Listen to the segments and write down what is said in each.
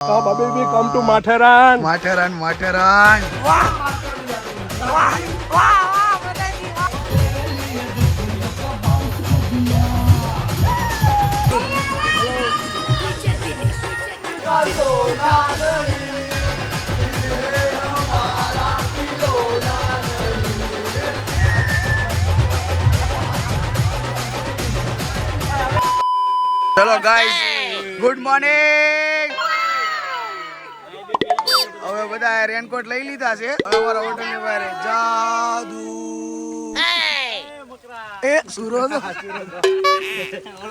Baby, come to Matharan. Matharan. Hello guys, good morning. હવે બધા raincoat લઈ લીધા છે. હવે અમારા હોટલ ની બહાર જાદુ એ સુરજ ઓલો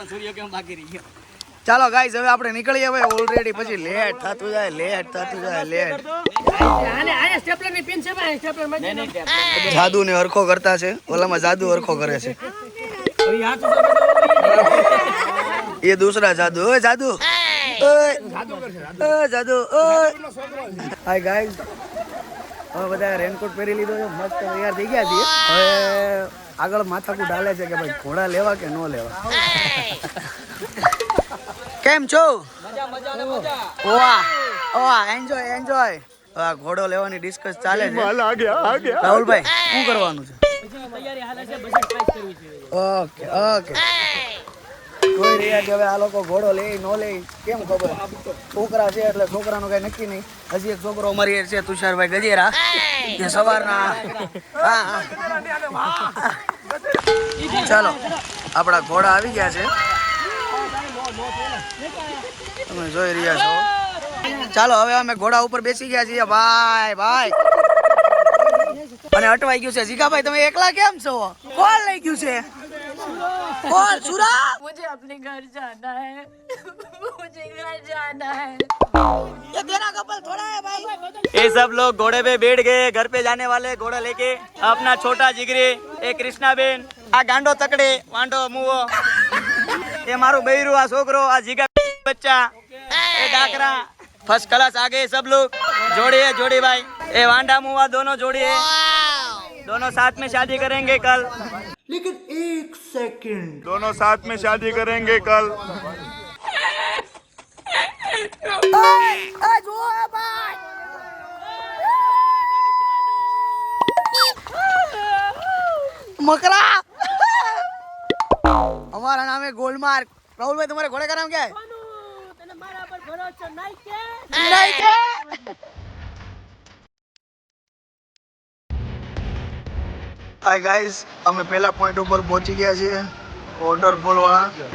સૂર્ય કેમ બાકી રહી ગયો. ચાલો ગાઈસ હવે આપણે નીકળીએ હવે ઓલરેડી પછી લેટ થતું જાય. આને આ સ્ટેપલર ની પિન છે ભાઈ સ્ટેપલર માં જાદુ ને હરખો કરતા છે. ઓલામાં જાદુ હરખો કરે છે. ये दूसरा जादू ओए जादू जादू हाय गाइस હવે બધા રેનકોટ પહેરી લીધો છે મસ્ત તૈયાર થઈ ગયા છીએ હવે આગળ માથાકૂટ હાલે છે કે ભાઈ ઘોડા લેવા કે નો લેવા કેમ છો મજા વાહ એન્જોય આ ઘોડો લેવાની ડિસ્કસ ચાલે છે आ गया રાહુલભાઈ શું કરવાનું છે તૈયારી હાલે છે બજેટ પ્રાઇસ કરવી છે ઓકે કોઈ રહ્યા કે હવે આ લોકો ઘોડો લે નો લે કેમ ખબર છોકરા છે એટલે છોકરાનું કઈ નક્કી નહીં હજી એક છોકરો અમારી છે તુષારભાઈ ગજેરા એ સવારના ચાલો આપણા ઘોડા આવી ગયા છે તમે જોઈ રહ્યા છો ચાલો હવે અમે ઘોડા ઉપર બેસી ગયા છીએ ભાઈ અને અટવાઈ ગયું છે જીગાભાઈ તમે એકલા કેમ છો કોણ લઈ ગયું છે कौन सुरा मुझे अपने घर जाना है मुझे घर जाना है ये तेरा कपल थोड़ा है भाई ये सब लोग घोड़े पे बैठ गए घर पे जाने वाले घोड़ा लेके अपना छोटा जिगरी ए कृष्णा बेन आ गांडो तकड़े वांडो मुवो ये मारू बहिरू आ छोकरो आ जीगा बच्चा ए डाकरा फर्स्ट क्लास आ गए सब लोग जोड़ी भाई ए वांडा मुवा दोनों जोड़ी है दोनों साथ में शादी करेंगे कल लेकिन एक सेकंड दोनों साथ में शादी करेंगे कल मकरा हमारा नाम है गोलमार्ग राहुल भाई तुम्हारे घोड़े का नाम क्या है हाय गाइस અમે પહેલા પોઈન્ટ ઉપર પહોંચી ગયા છીએ વોટરફોલ વાળા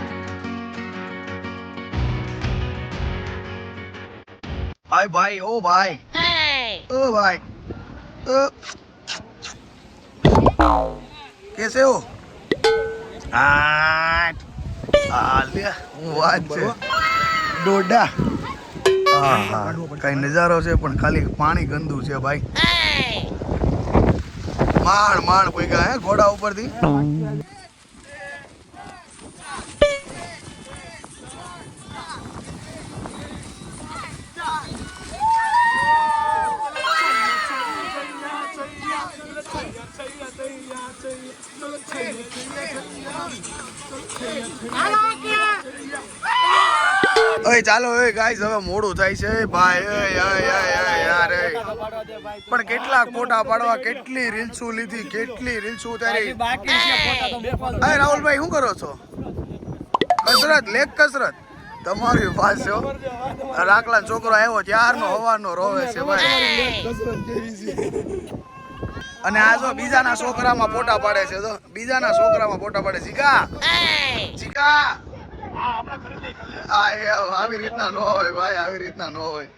હાય ભાઈ ઓ ભાઈ कैसे हो આલ્યા હું વાત છે ડોડા કઈ નજારો છે પણ ખાલી પાણી ગંદુ છે ભાઈ माण कोई का है घोड़ा ऊपर थी ओए ચાલો ઓય ગાઈસ હવે મોડું થાય છે ભાઈ યાર પણ કેટલા ફોટા પાડવા કેટલી રીલ્સુ લીધી કેટલી રીલ્સુ ઉતારી બાકી છે ફોટા તો બેફાલ અરે રાહુલભાઈ શું કરો છો કસરત તમારી પાસે રાખલા છોકરો આવ્યો ત્યારનો હવાનો રોવે છે ભાઈ અને આ જો બીજાના છોકરામાં ફોટા પાડે છે જો બીજાના છોકરામાં ફોટા પાડે જીગા આવી રીતના ન હોય ભાઈ આવી રીતના ન હોય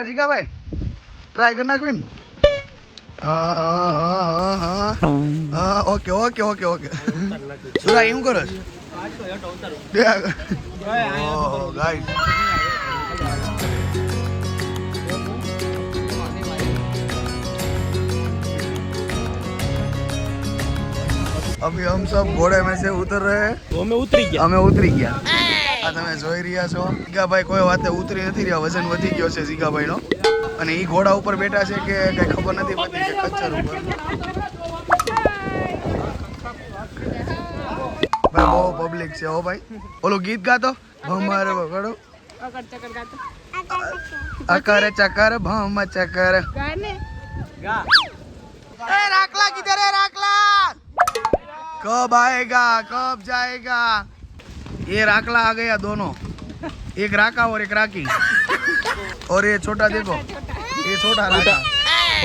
જીગા ભાઈ ટ્રાય કરી નાખવી ઓકે સુરા એવું કરો ગાઈસ अभी हम सब घोड़े में से उतर रहे हैं तो हमें उतरी गया આ તમે જોઈ રહ્યા છો જીગાભાઈ કોઈ વાતે ઉતરી નથી રહ્યા વજન વધી ગયો છે જીગાભાઈ નો અને ઈ ઘોડા ઉપર બેઠા છે કે કઈ ખબર નથી પડતી કે ખચ્ચર ઉપર કંઈક છે હો ભાઈ. ઓલું ગીત ગાતો ભમર વગડો અકર ચકર ભમ ચકર ए राकला किधर है राकला कब आएगा कब जाएगा ये राकला आ गया दोनों एक राका और एक राकी और ये छोटा देखो ये छोटा राका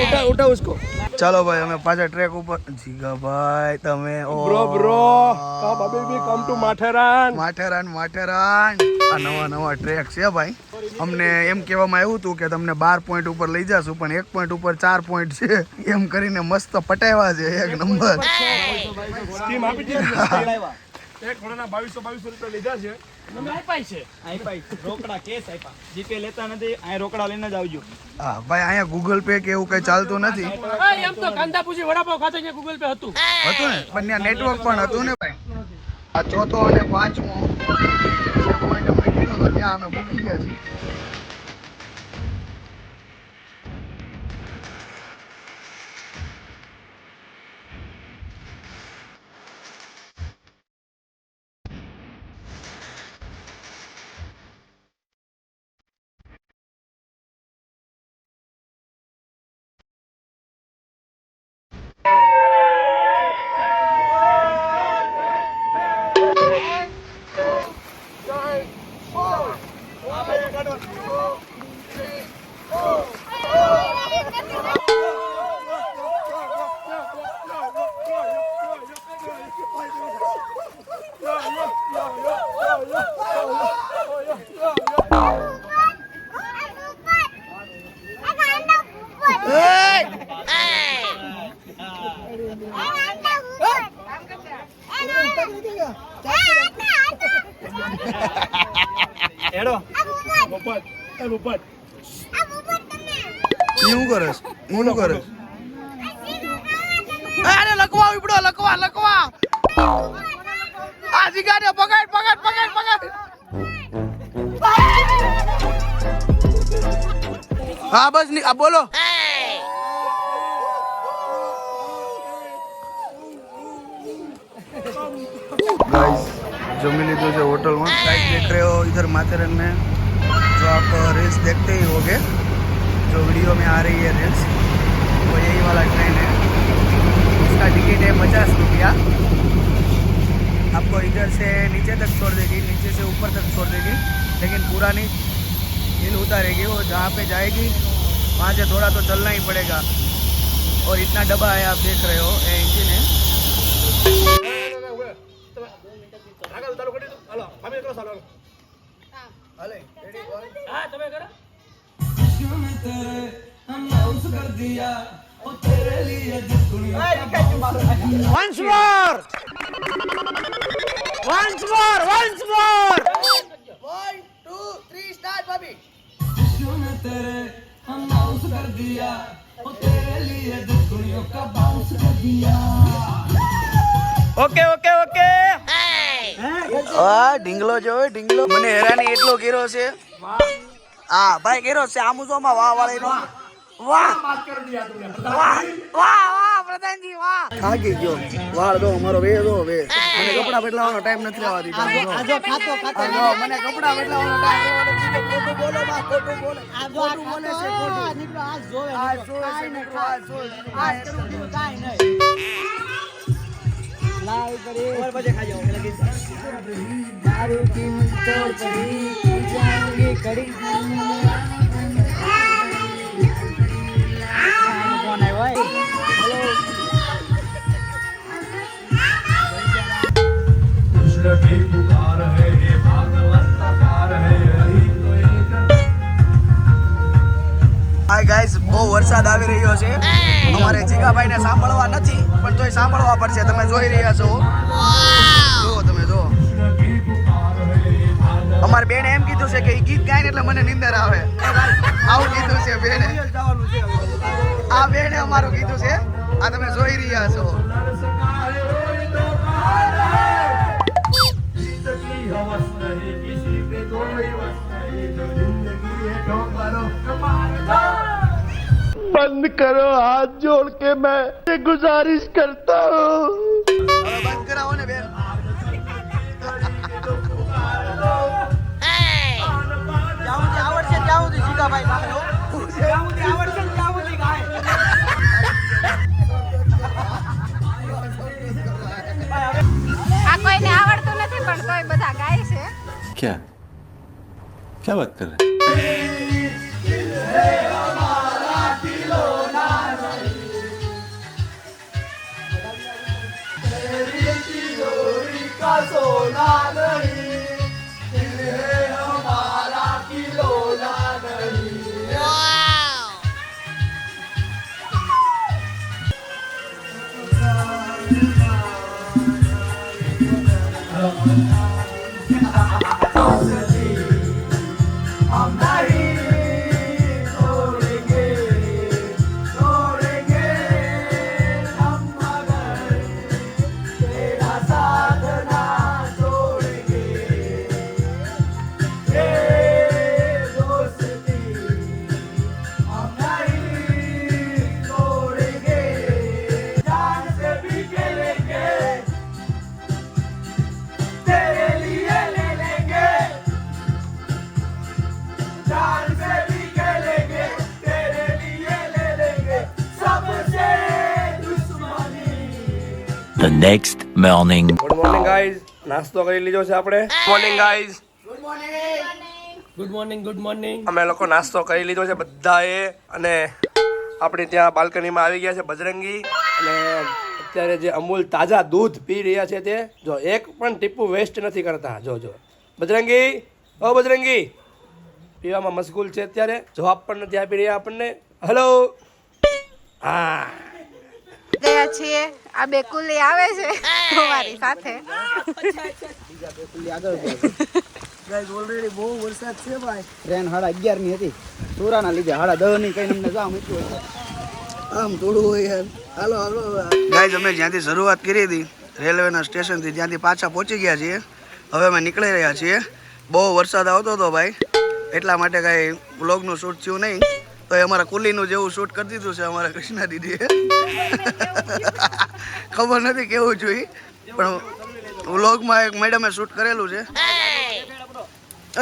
उठा उठा उसको चलो भाई हमें पाछा ट्रेक ऊपर जीगा भाई તમે ઓ બ્રો કમ અબે કમ ટુ માથેરાન માથેરાન આ નવા ટ્રેક છે ભાઈ. અમને એમ કહેવામાં આવ્યું હતું કે તમને 12 પોઈન્ટ ઉપર લઈ જાશું પણ 1 પોઈન્ટ ઉપર 4 પોઈન્ટ છે એમ કરીને મસ્ત પટાવ્યા છે એક નંબર. સ્કીમ આપી દીધી એક ઘોડાના 2200 રૂપિયા લીધા છે. રોકડા કેસ આપ્યા જીપે લેતા નથી અહીં રોકડા લઈને જ આવજો. હા ભાઈ અહીંયા ગૂગલ પે કે એવું કઈ ચાલતું નથી એમ તો કાંદા પૂછી વડાપાવ ખાતો ત્યાં ગૂગલ પે હતું ને પણ ત્યાં નેટવર્ક પણ હતું ને ભાઈ. આ ચોથો અને પાંચમો પોઈન્ટ અમે કીધો તો ત્યાં અમે મૂકી ગયા છીએ. એડો શું કરસ અરે લકવા ઉપડો લકવા આ જીગાને પકડ હા બસ ની આ બોલો गाइस जमी लीधो जो होटल में गाइस देख रहे हो इधर माथेरन में जो आप रील्स देखते ही होगे जो वीडियो में आ रही है रील्स वो यही वाला ट्रेन है उसका टिकट है 50 रुपया आपको इधर से नीचे तक छोड़ देगी नीचे से ऊपर तक छोड़ देगी लेकिन पूरा नहीं हिल उतारेगी वो जहाँ पे जाएगी वहाँ से थोड़ा तो चलना ही पड़ेगा और इतना डब्बा है आप देख रहे हो ये इंजन है હા તમે કરો Once more! 1, 2, 3, start, Bobby. Okay આ ઢીંગલો જોયો ઢીંગલો મને હેરાની એટલો કર્યો છે હા ભાઈ કર્યો છે આમુસોમાં વાહ વાળીનો વાહ પ્રધાનજી વાહ ખાગી ગયો વાળ દો મારો વે દો વે મને કપડા બદલાવાનો ટાઈમ નથી આવવા દીધો આજો ખાતો મને કપડા બદલાવાનો ટાઈમ ખોટું બોલો બા ખોટું બોલે ખોટું બોલે છે ખોટું નીકળો આ જોવે કાઈ નહીં કાઈ નહીં લાવ કરી ઓર બજે ખા જાઓ લગી दारू की तोड़ पड़ी जाएंगे कड़ी कौन है भाई हेलो भी पुकार है ये भागवत कार है यही तो एक હાય ગાઈસ બહુ વરસાદ આવી રહ્યો છે અમારે જીગાભાઈને સાંભળવા નથી પણ તોય સાંભળવા પડશે તમે જોઈ રહ્યા છો જો તમે જો અમાર બેને એમ કીધું છે કે ઈ ગીત ગાય ને એટલે મને નીંદર આવે આવું કીધું છે બેને આ બેને અમારું કીધું છે આ તમે જોઈ રહ્યા છો बंद करो हाथ जोड़ के मैं गुजारिश करता हूँ બંધ કરાવો ને બેન ભાઈ સામે હો. જ્યાં સુધી આવડશે ને ત્યાં સુધી ગાય. આ કોઈને આવડતું નથી પણ તોય બધા ગાય છે. क्या क्या बात कर रहे हैं? The next morning. Good morning guys, નાસ્તો કરી લીધો છે આપણે. Morning guys, good morning. અમે લોકો નાસ્તો કરી લીધો છે બધાએ અને આપણે ત્યાં બાલ્કનીમાં આવી ગયા છે બજરંગી અને અત્યારે જે અમૂલ તાજા દૂધ પી રહ્યા છે તે જો એક પણ ટીપું વેસ્ટ નથી કરતા. જો બજરંગી, ઓ બજરંગી પીવામાં મશગુલ છે અત્યારે, જવાબ પણ નથી આપી રહ્યા આપણને. હેલો, હા ગયા છીએ આ બે કુલી આવે છે તમારી સાથે. ગાઈસ ઓલરેડી બહુ વરસાદ છે ભાઈ. ટ્રેન 11:30 ની હતી, ચોરાના લીધે 10:30 ની કઈ અમને જામ હતું. આમ થોડું હોય યાર. હાલો ગાઈસ, અમે જ્યાંથી શરૂઆત કરી હતી રેલવેના સ્ટેશનથી ત્યાંથી પાછા પહોંચી ગયા છીએ. હવે અમે નીકળી રહ્યા છીએ. બહુ વરસાદ આવતો હતો ભાઈ, એટલા માટે કાંઈ વ્લોગનું શૂટ થયું નહીં. તો એ અમારા કુલીનું જેવું શૂટ કરી દીધું છે અમારા કૃષ્ણા દીદીએ. ખબર નથી કેવું જોઈએ પણ વ્લોગમાં એક મેડમે શૂટ કરેલું છે.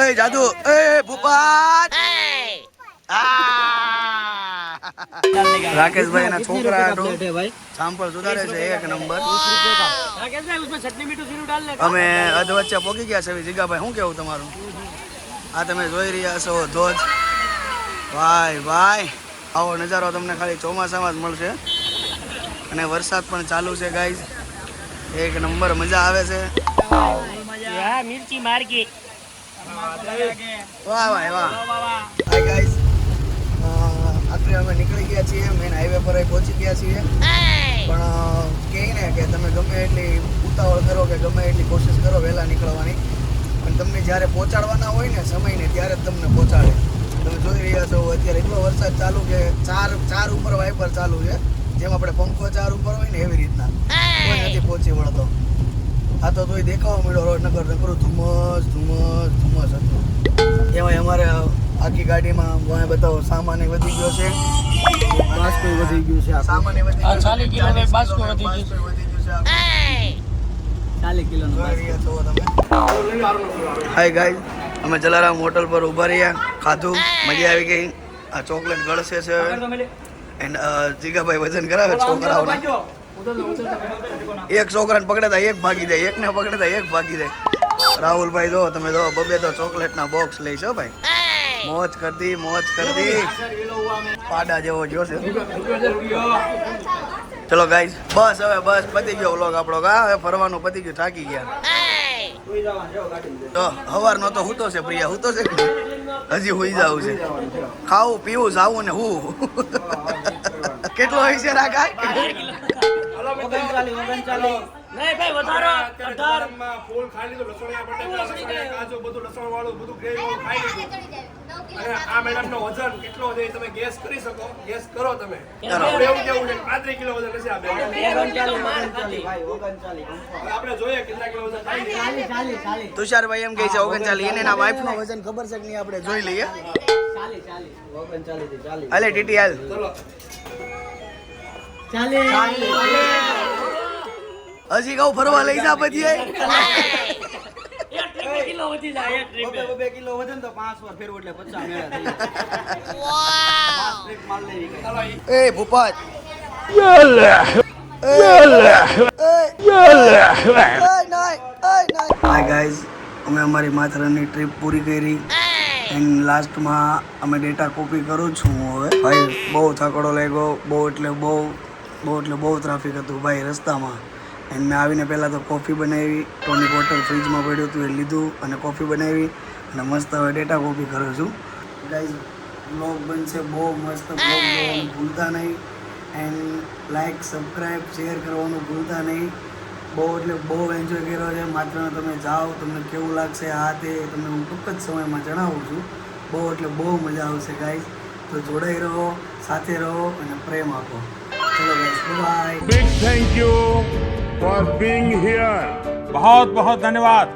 એ જાદુ, એ ભૂપાત, રાકેશભાઈ ના છોકરા સાંપળ સુધારે છે એક નંબર. અમે અધ વચ્ચે પહોંચી ગયા છે. જીગાભાઈ શું કેવું તમારું? આ તમે જોઈ રહ્યા છો ધોધ. ભાઈ આવો નજારો તમને ખાલી ચોમાસામાં જ મળશે અને વરસાદ પણ ચાલુ છે ગાઈઝ. એક નંબર મજા આવે છે. મિર્ચી માર્કેટ. વાહ હાય ગાઈઝ, આખરે અમે નીકળી ગયા છીએ, મેન હાઈવે પર પહોંચી ગયા છીએ. પણ કહે ને કે તમે ગમે એટલી ઉતાવળ કરો કે ગમે એટલી કોશિશ કરો વહેલા નીકળવાની, પણ તમને જ્યારે પહોંચાડવાના હોય ને સમયને ત્યારે જ તમને પહોંચાડે. તમે જોઈ રહ્યા છો અત્યારે એટલો વરસાદ ચાલુ કે ચાર ઉપર વાઇપર ચાલુ છે. જેમ આપણે પંખો 4 ઉપર હોય ને એવી રીતના કોઈ નથી પહોંચી વળતો. આ તો તોય દેખાવા મળ્યો રોડ નકરું ધુમ્મસ હતું. એમાં અમારે આખી ગાડીમાં બતાવો સામાન વધી ગયો છે, બાષ્પ વધી ગયું છે, સામાન વધી ગયો છે, 40 કિલો બાષ્પ વધી ગયું છે. 40 કિલો હાય ગાઈઝ, અમે જલારામ હોટલ પર ઊભા રહ્યા, ખાધું, મજા આવી ગઈ. આ ચોકલેટ ગળશે છે એન્ડ જીગાભાઈ વજન કરાવે છોકરાઓને. એક છોકરાને પકડે એક ભાગી જાય, એકને પકડે એક ભાગી જાય. રાહુલભાઈ જો તમે જો બબે તો ચોકલેટના બોક્સ લઈશો ભાઈ. મોજ કરતી પાડા જેવો જો છે. ચલો ગાઈઝ, બસ પતી ગયો વ્લોગ આપણો. હવે ફરવાનું પતી ગયું, થાકી ગયા. તો હવાર નો તો હૂતો છે પ્રિયા, હૂતો છે હજી હુઈ જવું છે. ખાવું પીવું જાવું ને હું કેટલો હોય છે રાગા? નહીં ભાઈ વધારો 18 ફૂલ ખાઈ લીધું, લસણિયા બટેકા, કાજુ, બધું લસણ વાળું, બધું ગ્રેવી વાળું ખાઈ લીધું. અને આ મેડમનો વજન કેટલો છે તમે ગેસ કરી શકો? ગેસ કરો તમે. આપણે એવું કેવું છે 35 કિલો વજન હશે આ બે. આપણે જોઈએ કેટલા કિલો વજન થાય. તુષારભાઈ એમ કહે છે 39. એને એના વાઈફ નો વજન ખબર છે કે નહીં આપણે જોઈ લઈએ. 40 હાલે ટીટી હાલ. હજી કહું ફરવા લઈ જા પછી. કિલો વધી જાય એક ટ્રીપે. 2 કિલો વધે ને તો 5 વાર ફેરવું એટલે 50 મેળા થઈ જાય. 5 ટ્રીપ માલ લેવી ગઈ. એ ભૂપત હાય ગાઈઝ, અમે અમારી માથેરાનની ટ્રીપ પૂરી કરી એન્ડ લાસ્ટમાં અમે ડેટા કોપી કરું છું હવે. ભાઈ બહુ થકડો લાગ્યો, બહુ એટલે બહુ ટ્રાફિક હતું ભાઈ રસ્તામાં. એન્ડ મેં આવીને પહેલાં તો કોફી બનાવી, ટોનિક વોટર ફ્રીજમાં પડ્યું હતું એ લીધું અને કોફી બનાવી અને મસ્ત હવે ડેટા કોપી કરું છું. ગાઈઝ બ્લોગ બનશે બહુ મસ્ત, બ્લોગ જોવાનું ભૂલતા નહીં એન્ડ લાઈક સબસ્ક્રાઈબ શેર કરવાનું ભૂલતા નહીં. બહુ એટલે બહુ એન્જોય કર્યો છે. માત્ર તમે જાઓ તમને કેવું લાગશે આ તે તમને હું ટૂંક જ સમયમાં જણાવું છું. બહુ એટલે બહુ મજા આવશે ગાઈઝ. તો જોડાઈ રહો, સાથે રહો અને પ્રેમ આપો. ચલો guys, bye. Big thank you for being here. बहुत बहुत धन्यवाद.